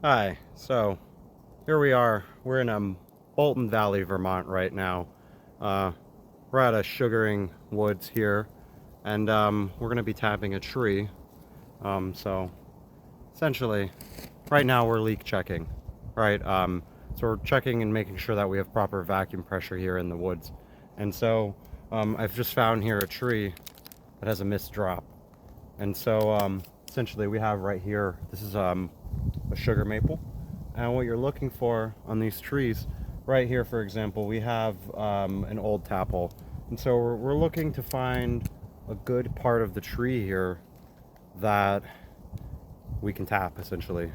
Hi, so here we are. We're in Bolton Valley, Vermont right now. Uh, we're at a sugaring woods here, and we're gonna be tapping a tree. So essentially, right now we're leak checking, right? So we're checking and making sure that we have proper vacuum pressure here in the woods. And so I've just found here a tree that has a missed drop. And so essentially we have right here, this is a sugar maple. And what you're looking for on these trees, right here for example, we have an old tapple. And so we're looking to find a good part of the tree here that we can tap essentially.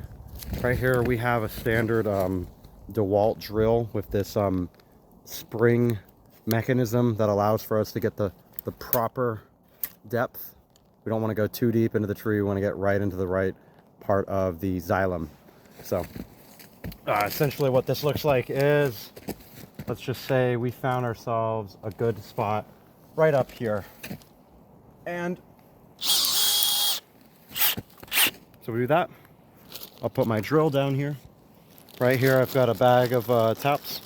Right here we have a standard DeWalt drill with this spring mechanism that allows for us to get the proper depth. We don't want to go too deep into the tree. We want to get right into the right part of the xylem. So essentially what this looks like is, let's just say we found ourselves a good spot right up here. And so we do that. I'll put my drill down here. Right here I've got a bag of taps.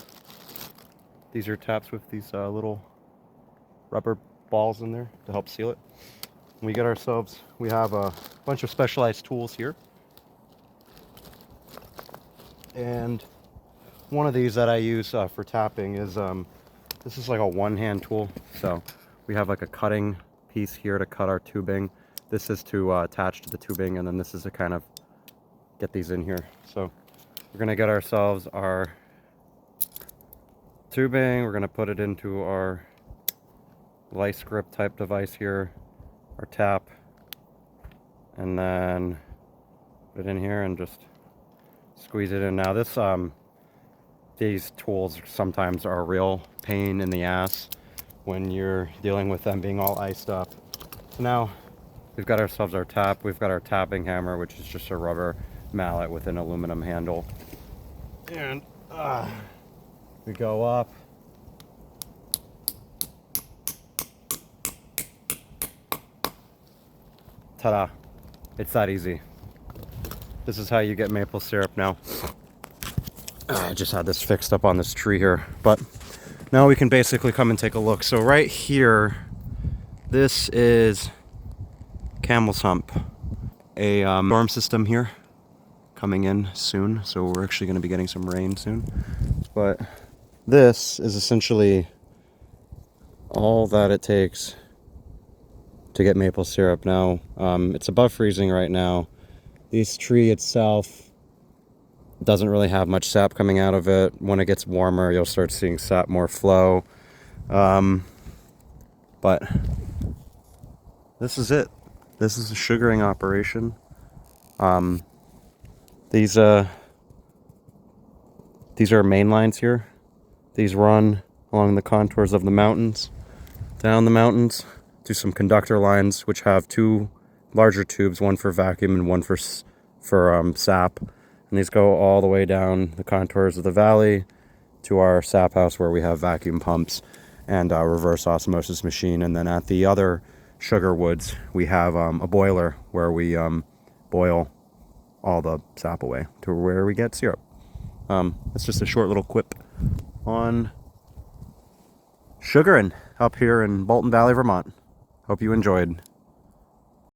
These are taps with these little rubber balls in there to help seal it. We get ourselves, we have a bunch of specialized tools here. And one of these that I use for tapping is, this is like a one-hand tool. So we have like a cutting piece here to cut our tubing. This is to attach to the tubing, and then this is to kind of get these in here. So we're gonna get ourselves our tubing. We're gonna put it into our vice grip type device here, our tap, and then put it in here and just squeeze it in. Now this these tools sometimes are a real pain in the ass when you're dealing with them being all iced up. So now we've got ourselves our tap. We've got our tapping hammer, which is just a rubber mallet with an aluminum handle, and we go up. Ta-da! It's that easy. This is how you get maple syrup now. I just had this fixed up on this tree here, but now we can basically come and take a look. So right here, this is Camel's Hump, a storm system here coming in soon. So we're actually going to be getting some rain soon. But this is essentially all that it takes to get maple syrup. Now, it's above freezing right now. This tree itself doesn't really have much sap coming out of it. When it gets warmer, you'll start seeing sap more flow. But this is it. This is a sugaring operation. These are main lines here. These run along the contours of the mountains, down the mountains to some conductor lines, which have two larger tubes, one for vacuum and one for sap. And these go all the way down the contours of the valley to our sap house, where we have vacuum pumps and a reverse osmosis machine. And then at the other sugar woods, we have a boiler where we boil all the sap away to where we get syrup. It's just a short little quip on sugaring up here in Bolton Valley, Vermont. Hope you enjoyed.